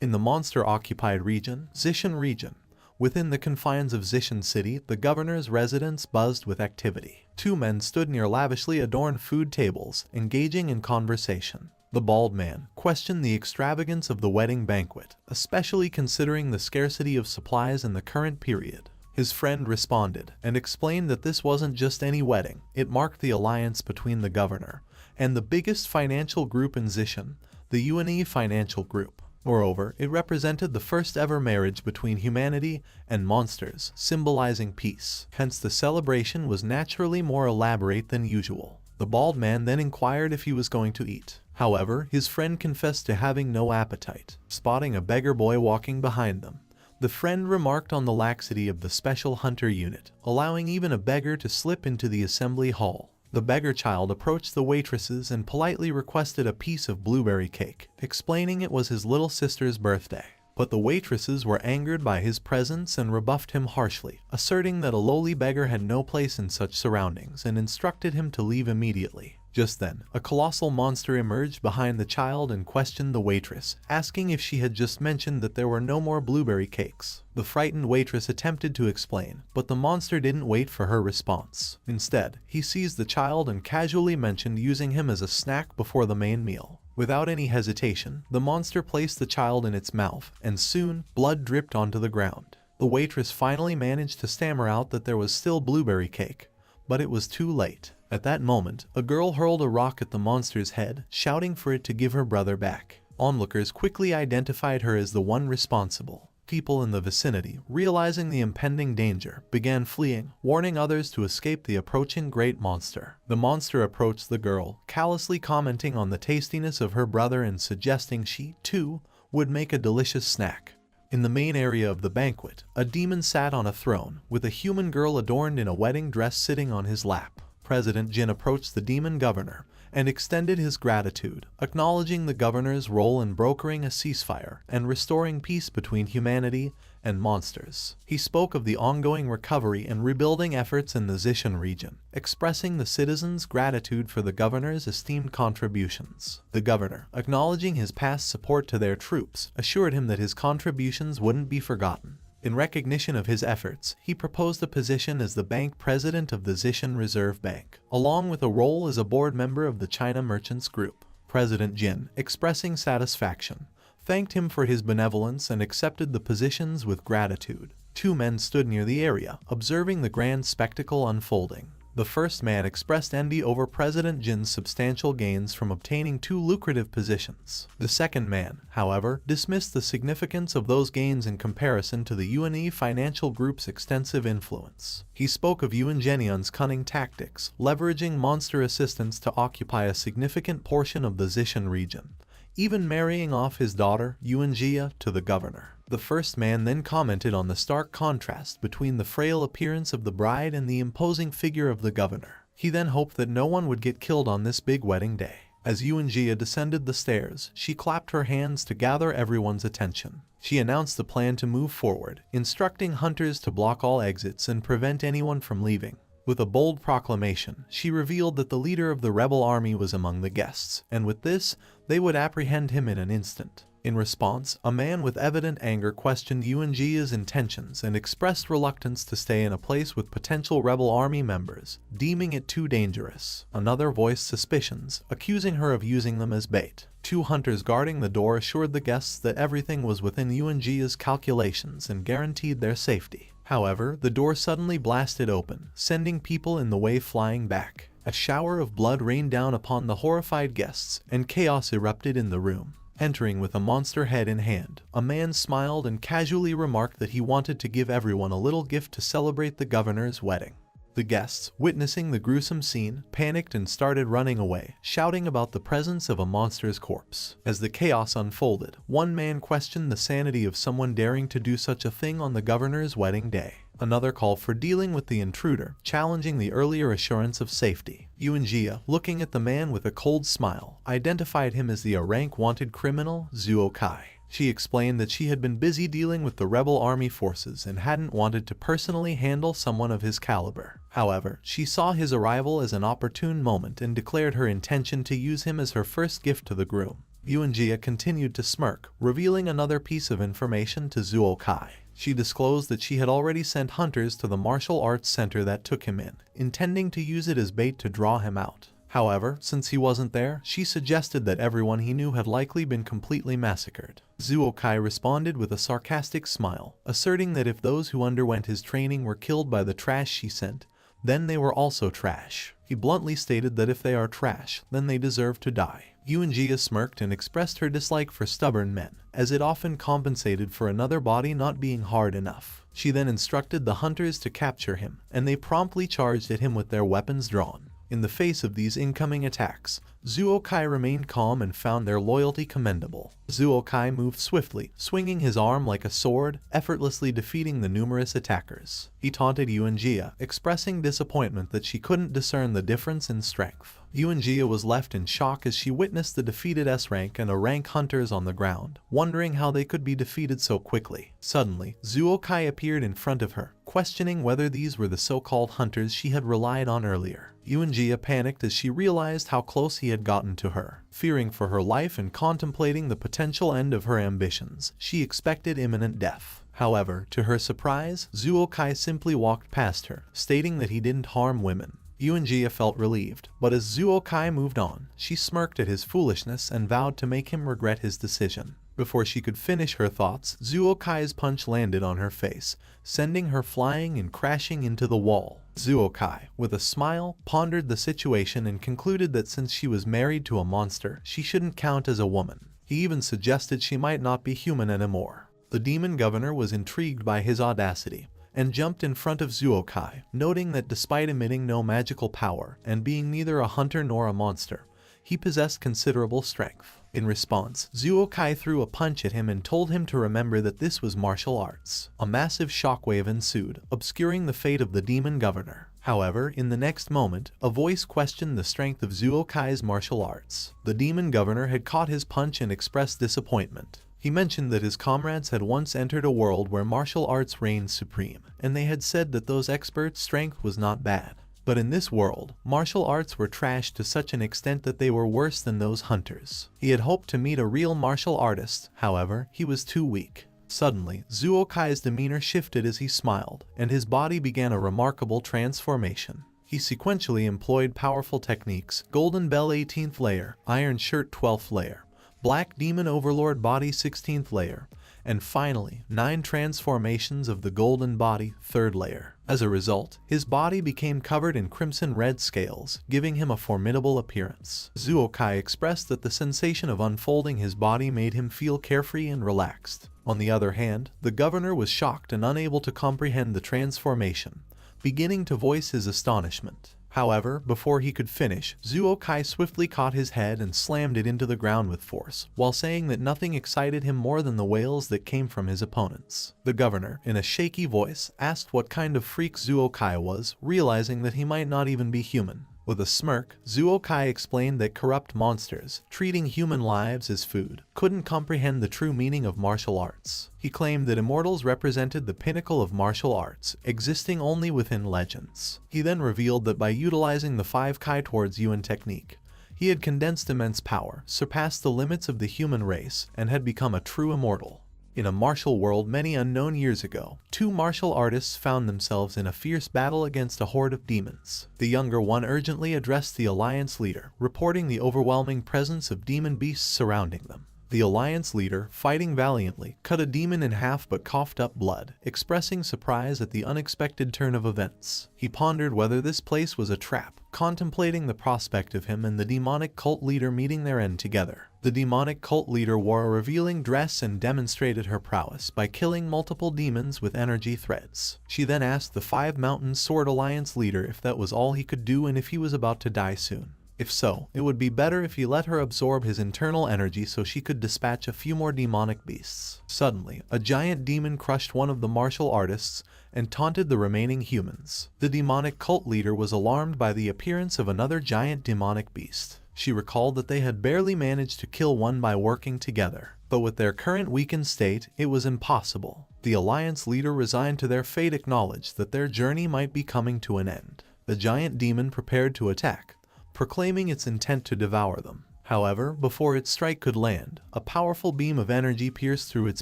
In the monster-occupied region, Zishan region, within the confines of Zishan City, the governor's residence buzzed with activity. Two men stood near lavishly adorned food tables, engaging in conversation. The bald man questioned the extravagance of the wedding banquet, especially considering the scarcity of supplies in the current period. His friend responded and explained that this wasn't just any wedding, it marked the alliance between the governor and the biggest financial group in Zishan, the UNE Financial Group. Moreover, it represented the first ever marriage between humanity and monsters, symbolizing peace. Hence the celebration was naturally more elaborate than usual. The bald man then inquired if he was going to eat. However, his friend confessed to having no appetite. Spotting a beggar boy walking behind them, the friend remarked on the laxity of the special hunter unit, allowing even a beggar to slip into the assembly hall. The beggar child approached the waitresses and politely requested a piece of blueberry cake, explaining it was his little sister's birthday. But the waitresses were angered by his presence and rebuffed him harshly, asserting that a lowly beggar had no place in such surroundings and instructed him to leave immediately. Just then, a colossal monster emerged behind the child and questioned the waitress, asking if she had just mentioned that there were no more blueberry cakes. The frightened waitress attempted to explain, but the monster didn't wait for her response. Instead, he seized the child and casually mentioned using him as a snack before the main meal. Without any hesitation, the monster placed the child in its mouth, and soon, blood dripped onto the ground. The waitress finally managed to stammer out that there was still blueberry cake, but it was too late. At that moment, a girl hurled a rock at the monster's head, shouting for it to give her brother back. Onlookers quickly identified her as the one responsible. People in the vicinity, realizing the impending danger, began fleeing, warning others to escape the approaching great monster. The monster approached the girl, callously commenting on the tastiness of her brother and suggesting she, too, would make a delicious snack. In the main area of the banquet, a demon sat on a throne, with a human girl adorned in a wedding dress sitting on his lap. President Jin approached the demon governor and extended his gratitude, acknowledging the governor's role in brokering a ceasefire and restoring peace between humanity and monsters. He spoke of the ongoing recovery and rebuilding efforts in the Zishan region, expressing the citizens' gratitude for the governor's esteemed contributions. The governor, acknowledging his past support to their troops, assured him that his contributions wouldn't be forgotten. In recognition of his efforts, he proposed a position as the bank president of the Zishan Reserve Bank, along with a role as a board member of the China Merchants Group. President Jin, expressing satisfaction, thanked him for his benevolence and accepted the positions with gratitude. Two men stood near the area, observing the grand spectacle unfolding. The first man expressed envy over President Jin's substantial gains from obtaining two lucrative positions. The second man, however, dismissed the significance of those gains in comparison to the UNE Financial Group's extensive influence. He spoke of Yuan Zhenyan's cunning tactics, leveraging monster assistance to occupy a significant portion of the Zishan region, even marrying off his daughter, Yuan Jia, to the governor. The first man then commented on the stark contrast between the frail appearance of the bride and the imposing figure of the governor. He then hoped that no one would get killed on this big wedding day. As Yuan Jia descended the stairs, she clapped her hands to gather everyone's attention. She announced the plan to move forward, instructing hunters to block all exits and prevent anyone from leaving. With a bold proclamation, she revealed that the leader of the rebel army was among the guests, and with this, they would apprehend him in an instant. In response, a man with evident anger questioned Yuan Jia's intentions and expressed reluctance to stay in a place with potential rebel army members, deeming it too dangerous. Another voiced suspicions, accusing her of using them as bait. Two hunters guarding the door assured the guests that everything was within Yuan Jia's calculations and guaranteed their safety. However, the door suddenly blasted open, sending people in the way flying back. A shower of blood rained down upon the horrified guests, and chaos erupted in the room. Entering with a monster head in hand, a man smiled and casually remarked that he wanted to give everyone a little gift to celebrate the governor's wedding. The guests, witnessing the gruesome scene, panicked and started running away, shouting about the presence of a monster's corpse. As the chaos unfolded, one man questioned the sanity of someone daring to do such a thing on the governor's wedding day. Another called for dealing with the intruder, challenging the earlier assurance of safety. Yuan Jia, looking at the man with a cold smile, identified him as the rank wanted criminal, Zuo Kai. She explained that she had been busy dealing with the rebel army forces and hadn't wanted to personally handle someone of his caliber. However, she saw his arrival as an opportune moment and declared her intention to use him as her first gift to the groom. Yuanjia continued to smirk, revealing another piece of information to Zuo Kai. She disclosed that she had already sent hunters to the martial arts center that took him in, intending to use it as bait to draw him out. However, since he wasn't there, she suggested that everyone he knew had likely been completely massacred. Zuo Kai responded with a sarcastic smile, asserting that if those who underwent his training were killed by the trash she sent, then they were also trash. He bluntly stated that if they are trash, then they deserve to die. Yuanjia smirked and expressed her dislike for stubborn men, as it often compensated for another body not being hard enough. She then instructed the hunters to capture him, and they promptly charged at him with their weapons drawn. In the face of these incoming attacks, Zuo Kai remained calm and found their loyalty commendable. Zuo Kai moved swiftly, swinging his arm like a sword, effortlessly defeating the numerous attackers. He taunted Yuanjia, expressing disappointment that she couldn't discern the difference in strength. Yuanjia was left in shock as she witnessed the defeated S-rank and A-rank hunters on the ground, wondering how they could be defeated so quickly. Suddenly, Zuo Kai appeared in front of her, questioning whether these were the so-called hunters she had relied on earlier. Yuanjia panicked as she realized how close he had gotten to her. Fearing for her life and contemplating the potential end of her ambitions, she expected imminent death. However, to her surprise, Zuo Kai simply walked past her, stating that he didn't harm women. Yuanjia felt relieved, but as Zuo Kai moved on, she smirked at his foolishness and vowed to make him regret his decision. Before she could finish her thoughts, Zuo Kai's punch landed on her face, sending her flying and crashing into the wall. Zuo Kai, with a smile, pondered the situation and concluded that since she was married to a monster, she shouldn't count as a woman. He even suggested she might not be human anymore. The demon governor was intrigued by his audacity, and jumped in front of Zuo Kai, noting that despite emitting no magical power and being neither a hunter nor a monster, he possessed considerable strength. In response, Zuo Kai threw a punch at him and told him to remember that this was martial arts. A massive shockwave ensued, obscuring the fate of the demon governor. However, in the next moment, a voice questioned the strength of Zuo Kai's martial arts. The demon governor had caught his punch and expressed disappointment. He mentioned that his comrades had once entered a world where martial arts reigned supreme, and they had said that those experts' strength was not bad. But in this world, martial arts were trashed to such an extent that they were worse than those hunters. He had hoped to meet a real martial artist, however, he was too weak. Suddenly, Zuo Kai's demeanor shifted as he smiled, and his body began a remarkable transformation. He sequentially employed powerful techniques: Golden Bell 18th layer, Iron Shirt 12th layer, Black Demon Overlord Body 16th layer, and finally, 9 transformations of the Golden Body 3rd layer. As a result, his body became covered in crimson-red scales, giving him a formidable appearance. Zuo Kai expressed that the sensation of unfolding his body made him feel carefree and relaxed. On the other hand, the governor was shocked and unable to comprehend the transformation, beginning to voice his astonishment. However, before he could finish, Zuo Kai swiftly caught his head and slammed it into the ground with force, while saying that nothing excited him more than the wails that came from his opponents. The governor, in a shaky voice, asked what kind of freak Zuo Kai was, realizing that he might not even be human. With a smirk, Zuo Kai explained that corrupt monsters, treating human lives as food, couldn't comprehend the true meaning of martial arts. He claimed that immortals represented the pinnacle of martial arts, existing only within legends. He then revealed that by utilizing the 5 Kai towards Yuan technique, he had condensed immense power, surpassed the limits of the human race, and had become a true immortal. In a martial world many unknown years ago, 2 martial artists found themselves in a fierce battle against a horde of demons. The younger one urgently addressed the Alliance leader, reporting the overwhelming presence of demon beasts surrounding them. The Alliance leader, fighting valiantly, cut a demon in half but coughed up blood, expressing surprise at the unexpected turn of events. He pondered whether this place was a trap, contemplating the prospect of him and the demonic cult leader meeting their end together. The demonic cult leader wore a revealing dress and demonstrated her prowess by killing multiple demons with energy threads. She then asked the 5 Mountain Sword Alliance leader if that was all he could do and if he was about to die soon. If so, it would be better if he let her absorb his internal energy so she could dispatch a few more demonic beasts. Suddenly, a giant demon crushed one of the martial artists and taunted the remaining humans. The demonic cult leader was alarmed by the appearance of another giant demonic beast. She recalled that they had barely managed to kill one by working together, but with their current weakened state, it was impossible. The Alliance leader, resigned to their fate, acknowledged that their journey might be coming to an end. The giant demon prepared to attack, proclaiming its intent to devour them. However, before its strike could land, a powerful beam of energy pierced through its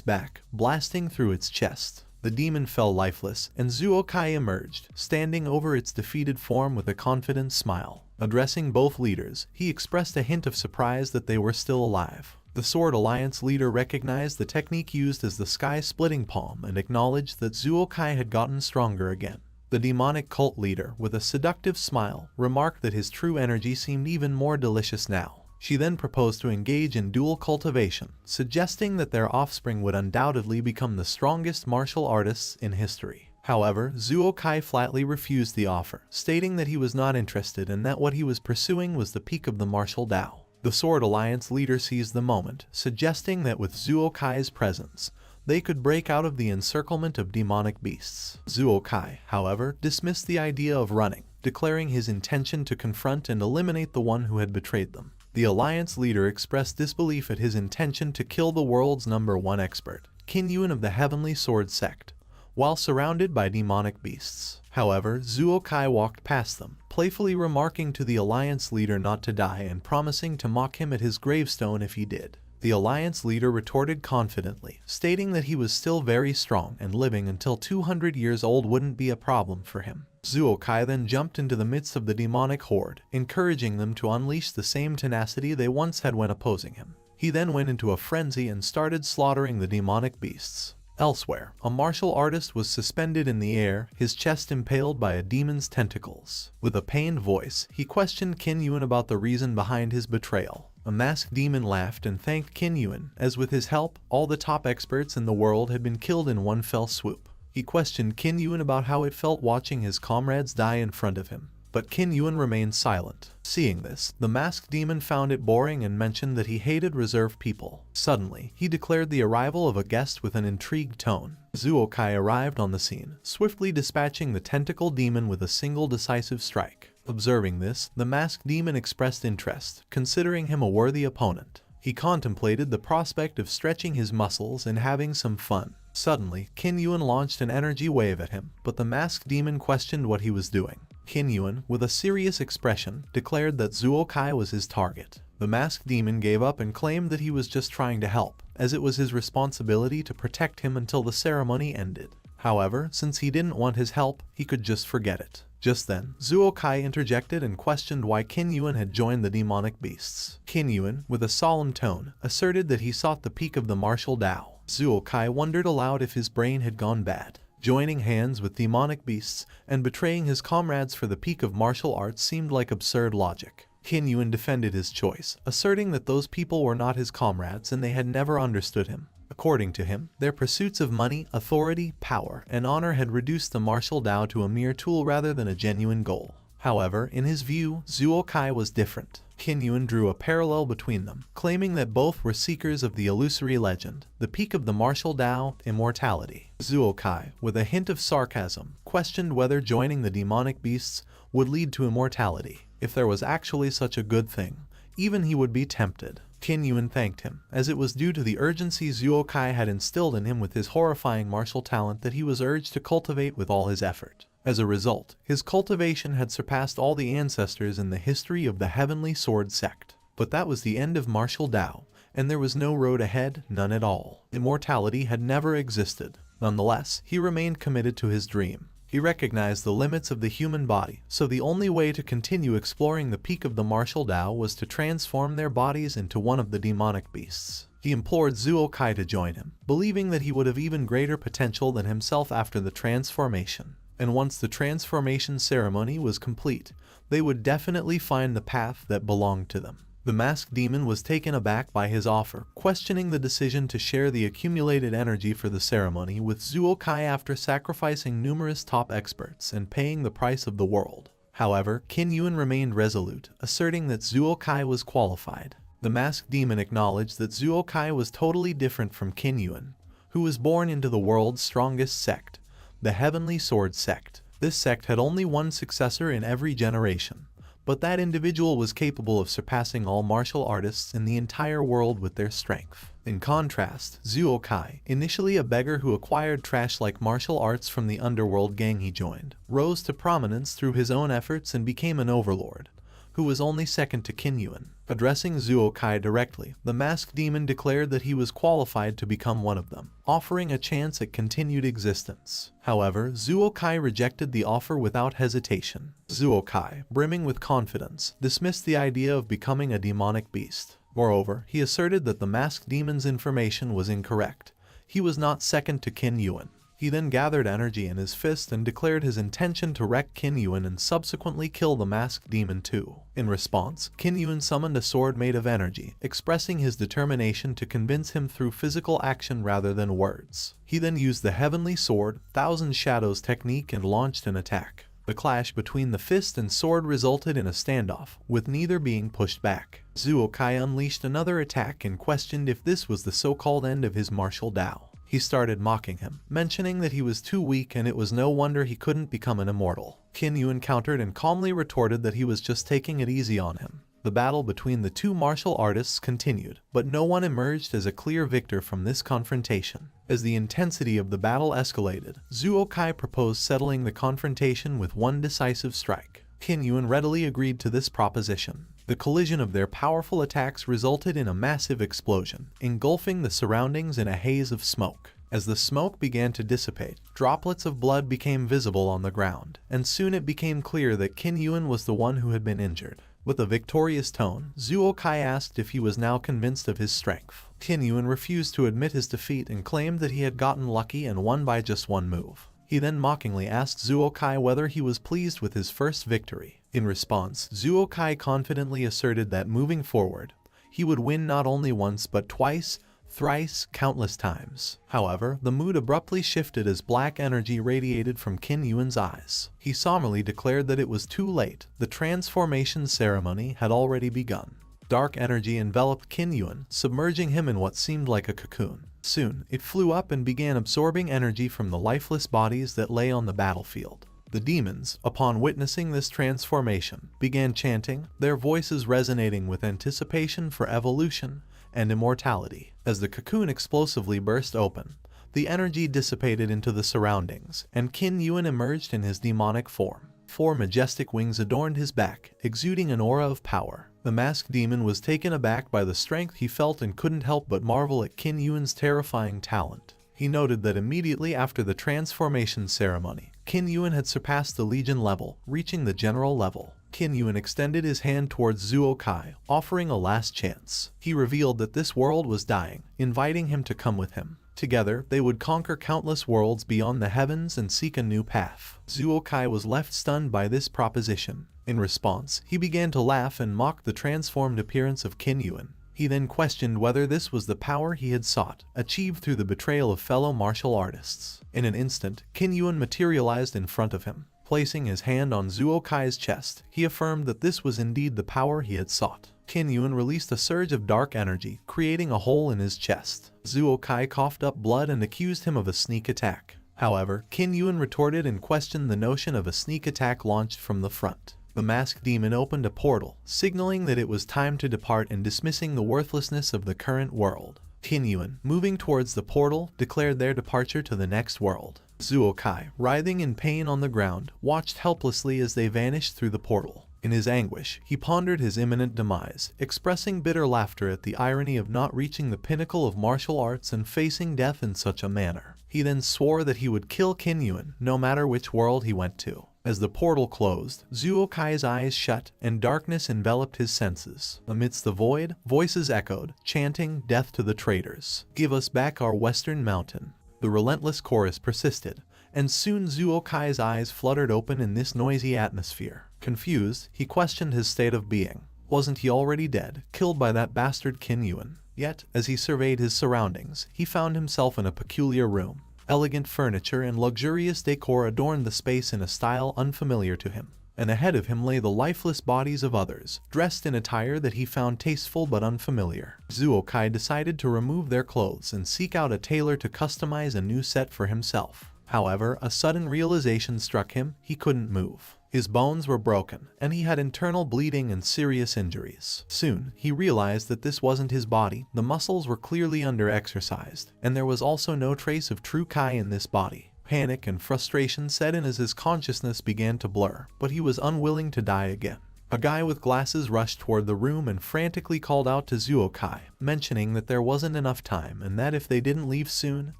back, blasting through its chest. The demon fell lifeless, and Zuo-kai emerged, standing over its defeated form with a confident smile. Addressing both leaders, he expressed a hint of surprise that they were still alive. The Sword Alliance leader recognized the technique used as the sky-splitting palm and acknowledged that Zuo-kai had gotten stronger again. The demonic cult leader, with a seductive smile, remarked that his true energy seemed even more delicious now. She then proposed to engage in dual cultivation, suggesting that their offspring would undoubtedly become the strongest martial artists in history. However, Zuo-kai flatly refused the offer, stating that he was not interested and that what he was pursuing was the peak of the martial Tao. The Sword Alliance leader seized the moment, suggesting that with Zuo-kai's presence, they could break out of the encirclement of demonic beasts. Zuo-kai, however, dismissed the idea of running, declaring his intention to confront and eliminate the one who had betrayed them. The Alliance leader expressed disbelief at his intention to kill the world's #1 expert, Qin Yuan of the Heavenly Sword Sect, while surrounded by demonic beasts. However, Zuo-kai walked past them, playfully remarking to the Alliance leader not to die and promising to mock him at his gravestone if he did. The Alliance leader retorted confidently, stating that he was still very strong and living until 200 years old wouldn't be a problem for him. Zuo-kai then jumped into the midst of the demonic horde, encouraging them to unleash the same tenacity they once had when opposing him. He then went into a frenzy and started slaughtering the demonic beasts. Elsewhere, a martial artist was suspended in the air, his chest impaled by a demon's tentacles. With a pained voice, he questioned Qin Yuan about the reason behind his betrayal. A masked demon laughed and thanked Qin Yuan, as with his help, all the top experts in the world had been killed in one fell swoop. He questioned Qin Yuan about how it felt watching his comrades die in front of him, but Qin Yuan remained silent. Seeing this, the masked demon found it boring and mentioned that he hated reserved people. Suddenly, he declared the arrival of a guest with an intrigued tone. Zuo-kai arrived on the scene, swiftly dispatching the tentacle demon with a single decisive strike. Observing this, the masked demon expressed interest, considering him a worthy opponent. He contemplated the prospect of stretching his muscles and having some fun. Suddenly, Qin Yuan launched an energy wave at him, but the masked demon questioned what he was doing. Qin Yuan, with a serious expression, declared that Zuo-kai was his target. The masked demon gave up and claimed that he was just trying to help, as it was his responsibility to protect him until the ceremony ended. However, since he didn't want his help, he could just forget it. Just then, Zuo-kai interjected and questioned why Qin Yuan had joined the demonic beasts. Qin Yuan, with a solemn tone, asserted that he sought the peak of the martial Tao. Zuo-kai wondered aloud if his brain had gone bad. Joining hands with demonic beasts and betraying his comrades for the peak of martial arts seemed like absurd logic. Qin Yuan defended his choice, asserting that those people were not his comrades and they had never understood him. According to him, their pursuits of money, authority, power, and honor had reduced the martial Tao to a mere tool rather than a genuine goal. However, in his view, Zuo-kai was different. Qin Yuan drew a parallel between them, claiming that both were seekers of the illusory legend, the peak of the martial Tao, immortality. Zuo-kai, with a hint of sarcasm, questioned whether joining the demonic beasts would lead to immortality. If there was actually such a good thing, even he would be tempted. Qin Yuan thanked him, as it was due to the urgency Zuo-kai had instilled in him with his horrifying martial talent that he was urged to cultivate with all his effort. As a result, his cultivation had surpassed all the ancestors in the history of the Heavenly Sword Sect. But that was the end of martial Tao, and there was no road ahead, none at all. Immortality had never existed. Nonetheless, he remained committed to his dream. He recognized the limits of the human body, so the only way to continue exploring the peak of the martial Tao was to transform their bodies into one of the demonic beasts. He implored Zuo-kai to join him, believing that he would have even greater potential than himself after the transformation. And once the transformation ceremony was complete, they would definitely find the path that belonged to them. The masked demon was taken aback by his offer, questioning the decision to share the accumulated energy for the ceremony with Zuo-kai after sacrificing numerous top experts and paying the price of the world. However, Qin Yuan remained resolute, asserting that Zuo-kai was qualified. The masked demon acknowledged that Zuo-kai was totally different from Qin Yuan, who was born into the world's strongest sect, the Heavenly Sword Sect. This sect had only one successor in every generation, but that individual was capable of surpassing all martial artists in the entire world with their strength. In contrast, Zuo-kai, initially a beggar who acquired trash-like martial arts from the underworld gang he joined, rose to prominence through his own efforts and became an overlord, who was only second to Kinyuan. Addressing Zuokai directly, the masked demon declared that he was qualified to become one of them, offering a chance at continued existence. However, Zuokai rejected the offer without hesitation. Zuokai, brimming with confidence, dismissed the idea of becoming a demonic beast. Moreover, he asserted that the masked demon's information was incorrect. He was not second to Kinyuan. He then gathered energy in his fist and declared his intention to wreck Kinyuan and subsequently kill the masked demon too. In response, Kinyuan summoned a sword made of energy, expressing his determination to convince him through physical action rather than words. He then used the heavenly sword, Thousand Shadows technique and launched an attack. The clash between the fist and sword resulted in a standoff, with neither being pushed back. Zuokai unleashed another attack and questioned if this was the so-called end of his martial Tao. He started mocking him, mentioning that he was too weak and it was no wonder he couldn't become an immortal. Kinyuan countered and calmly retorted that he was just taking it easy on him. The battle between the two martial artists continued, but no one emerged as a clear victor from this confrontation. As the intensity of the battle escalated, Zuokai proposed settling the confrontation with one decisive strike. Kinyuan readily agreed to this proposition. The collision of their powerful attacks resulted in a massive explosion, engulfing the surroundings in a haze of smoke. As the smoke began to dissipate, droplets of blood became visible on the ground, and soon it became clear that Kinyuan was the one who had been injured. With a victorious tone, Zuokai asked if he was now convinced of his strength. Kinyuan refused to admit his defeat and claimed that he had gotten lucky and won by just one move. He then mockingly asked Zuokai whether he was pleased with his first victory. In response, Zuokai confidently asserted that moving forward, he would win not only once but twice, thrice, countless times. However, the mood abruptly shifted as black energy radiated from Kinyuan's eyes. He somberly declared that it was too late. The transformation ceremony had already begun. Dark energy enveloped Kinyuan, submerging him in what seemed like a cocoon. Soon, it flew up and began absorbing energy from the lifeless bodies that lay on the battlefield. The demons, upon witnessing this transformation, began chanting, their voices resonating with anticipation for evolution and immortality. As the cocoon explosively burst open, the energy dissipated into the surroundings, and Kinyuan emerged in his demonic form. 4 majestic wings adorned his back, exuding an aura of power. The masked demon was taken aback by the strength he felt and couldn't help but marvel at Kinyuan's terrifying talent. He noted that immediately after the transformation ceremony, Kinyuan had surpassed the Legion level, reaching the General level. Kinyuan extended his hand towards Zuokai, offering a last chance. He revealed that this world was dying, inviting him to come with him. Together, they would conquer countless worlds beyond the heavens and seek a new path. Zuokai was left stunned by this proposition. In response, he began to laugh and mock the transformed appearance of Kinyuan. He then questioned whether this was the power he had sought, achieved through the betrayal of fellow martial artists. In an instant, Kinyuan materialized in front of him. Placing his hand on Zuokai's chest, he affirmed that this was indeed the power he had sought. Kinyuan released a surge of dark energy, creating a hole in his chest. Zuokai coughed up blood and accused him of a sneak attack. However, Kinyuan retorted and questioned the notion of a sneak attack launched from the front. The masked demon opened a portal, signaling that it was time to depart and dismissing the worthlessness of the current world. Kinyuan, moving towards the portal, declared their departure to the next world. Zuokai, writhing in pain on the ground, watched helplessly as they vanished through the portal. In his anguish, he pondered his imminent demise, expressing bitter laughter at the irony of not reaching the pinnacle of martial arts and facing death in such a manner. He then swore that he would kill Kinyuan, no matter which world he went to. As the portal closed, Zuokai's eyes shut, and darkness enveloped his senses. Amidst the void, voices echoed, chanting, "Death to the traitors. Give us back our western mountain." The relentless chorus persisted, and soon Zuokai's eyes fluttered open in this noisy atmosphere. Confused, he questioned his state of being. Wasn't he already dead, killed by that bastard Kinyuan? Yet, as he surveyed his surroundings, he found himself in a peculiar room. Elegant furniture and luxurious decor adorned the space in a style unfamiliar to him, and ahead of him lay the lifeless bodies of others, dressed in attire that he found tasteful but unfamiliar. Zuokai decided to remove their clothes and seek out a tailor to customize a new set for himself. However, a sudden realization struck him: he couldn't move. His bones were broken, and he had internal bleeding and serious injuries. Soon, he realized that this wasn't his body. The muscles were clearly under-exercised, and there was also no trace of true Kai in this body. Panic and frustration set in as his consciousness began to blur, but he was unwilling to die again. A guy with glasses rushed toward the room and frantically called out to Zuokai, mentioning that there wasn't enough time and that if they didn't leave soon,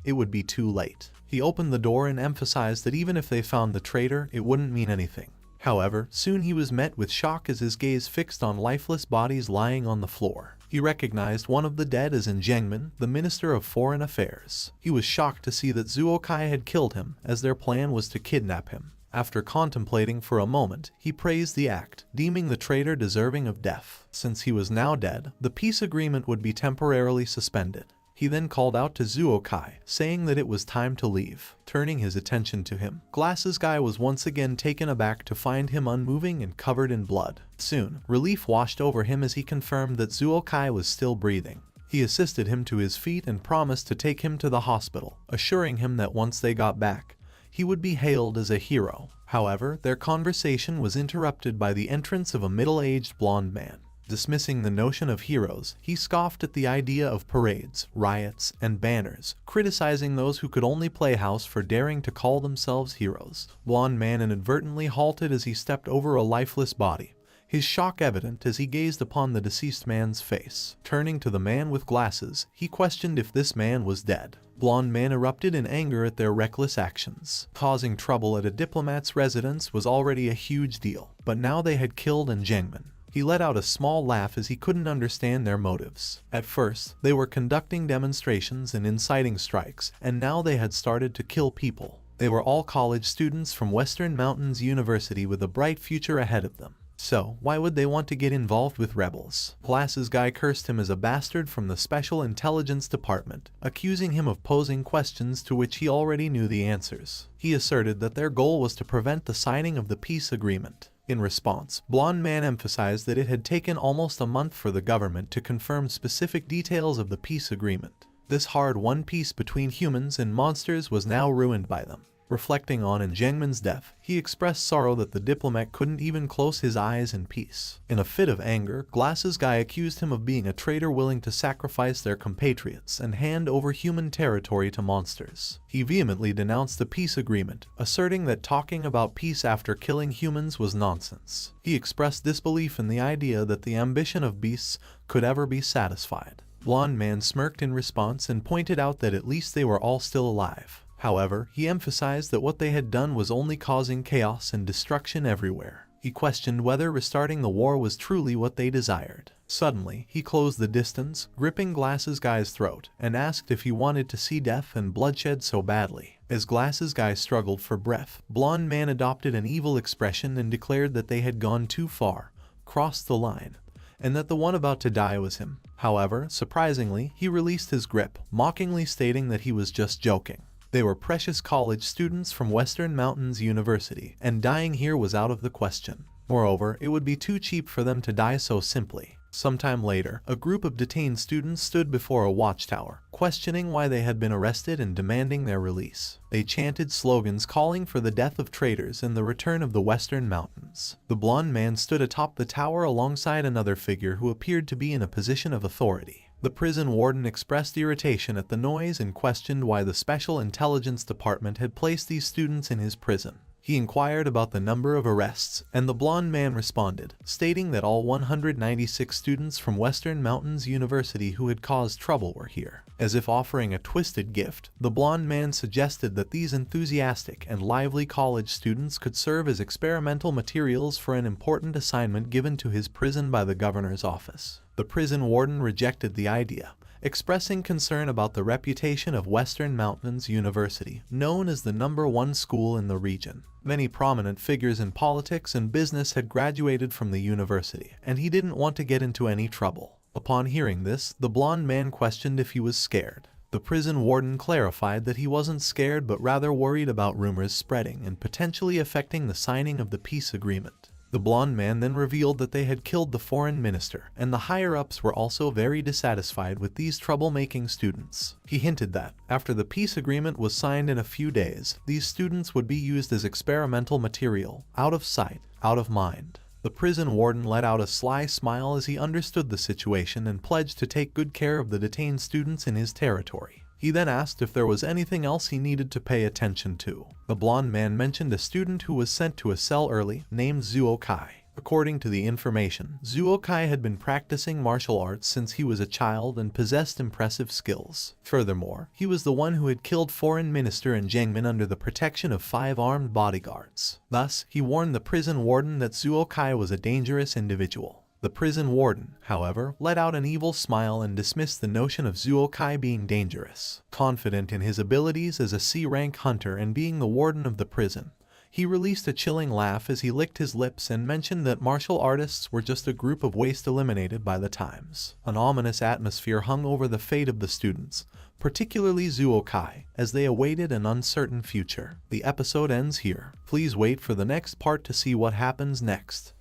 it would be too late. He opened the door and emphasized that even if they found the traitor, it wouldn't mean anything. However, soon he was met with shock as his gaze fixed on lifeless bodies lying on the floor. He recognized one of the dead as Jengmin, the Minister of Foreign Affairs. He was shocked to see that Zuokai had killed him, as their plan was to kidnap him. After contemplating for a moment, he praised the act, deeming the traitor deserving of death. Since he was now dead, the peace agreement would be temporarily suspended. He then called out to Zuokai, saying that it was time to leave. Turning his attention to him, Glasses Guy was once again taken aback to find him unmoving and covered in blood. Soon, relief washed over him as he confirmed that Zuokai was still breathing. He assisted him to his feet and promised to take him to the hospital, assuring him that once they got back, he would be hailed as a hero. However, their conversation was interrupted by the entrance of a middle-aged blonde man. Dismissing the notion of heroes, he scoffed at the idea of parades, riots, and banners, criticizing those who could only play house for daring to call themselves heroes. Blonde man inadvertently halted as he stepped over a lifeless body, his shock evident as he gazed upon the deceased man's face. Turning to the man with glasses, he questioned if this man was dead. Blonde man erupted in anger at their reckless actions. Causing trouble at a diplomat's residence was already a huge deal, but now they had killed Jengmin. He let out a small laugh as he couldn't understand their motives. At first, they were conducting demonstrations and inciting strikes, and now they had started to kill people. They were all college students from Western Mountains University with a bright future ahead of them. So, why would they want to get involved with rebels? Glasses Guy cursed him as a bastard from the Special Intelligence Department, accusing him of posing questions to which he already knew the answers. He asserted that their goal was to prevent the signing of the peace agreement. In response, Blonde Man emphasized that it had taken almost a month for the government to confirm specific details of the peace agreement. This hard-won peace between humans and monsters was now ruined by them. Reflecting on Jengmin's death, he expressed sorrow that the diplomat couldn't even close his eyes in peace. In a fit of anger, Glasses Guy accused him of being a traitor willing to sacrifice their compatriots and hand over human territory to monsters. He vehemently denounced the peace agreement, asserting that talking about peace after killing humans was nonsense. He expressed disbelief in the idea that the ambition of beasts could ever be satisfied. Blonde Man smirked in response and pointed out that at least they were all still alive. However, he emphasized that what they had done was only causing chaos and destruction everywhere. He questioned whether restarting the war was truly what they desired. Suddenly, he closed the distance, gripping Glasses Guy's throat, and asked if he wanted to see death and bloodshed so badly. As Glasses Guy struggled for breath, Blonde Man adopted an evil expression and declared that they had gone too far, crossed the line, and that the one about to die was him. However, surprisingly, he released his grip, mockingly stating that he was just joking. They were precious college students from Western Mountains University, and dying here was out of the question. Moreover, it would be too cheap for them to die so simply. Sometime later, a group of detained students stood before a watchtower, questioning why they had been arrested and demanding their release. They chanted slogans calling for the death of traitors and the return of the Western Mountains. The blonde man stood atop the tower alongside another figure who appeared to be in a position of authority. The prison warden expressed irritation at the noise and questioned why the Special Intelligence Department had placed these students in his prison. He inquired about the number of arrests, and the blonde man responded, stating that all 196 students from Western Mountains University who had caused trouble were here. As if offering a twisted gift, the blonde man suggested that these enthusiastic and lively college students could serve as experimental materials for an important assignment given to his prison by the governor's office. The prison warden rejected the idea, expressing concern about the reputation of Western Mountains University, known as the #1 school in the region. Many prominent figures in politics and business had graduated from the university, and he didn't want to get into any trouble. Upon hearing this, the blonde man questioned if he was scared. The prison warden clarified that he wasn't scared but rather worried about rumors spreading and potentially affecting the signing of the peace agreement. The blonde man then revealed that they had killed the foreign minister, and the higher-ups were also very dissatisfied with these troublemaking students. He hinted that, after the peace agreement was signed in a few days, these students would be used as experimental material, out of sight, out of mind. The prison warden let out a sly smile as he understood the situation and pledged to take good care of the detained students in his territory. He then asked if there was anything else he needed to pay attention to. The blonde man mentioned a student who was sent to a cell early, named Zuokai. According to the information, Zuokai had been practicing martial arts since he was a child and possessed impressive skills. Furthermore, he was the one who had killed Foreign Minister and Jangmin under the protection of 5 armed bodyguards. Thus, he warned the prison warden that Zuokai was a dangerous individual. The prison warden, however, let out an evil smile and dismissed the notion of Zuokai being dangerous. Confident in his abilities as a C-rank hunter and being the warden of the prison, he released a chilling laugh as he licked his lips and mentioned that martial artists were just a group of waste eliminated by the times. An ominous atmosphere hung over the fate of the students, particularly Zuokai, as they awaited an uncertain future. The episode ends here. Please wait for the next part to see what happens next.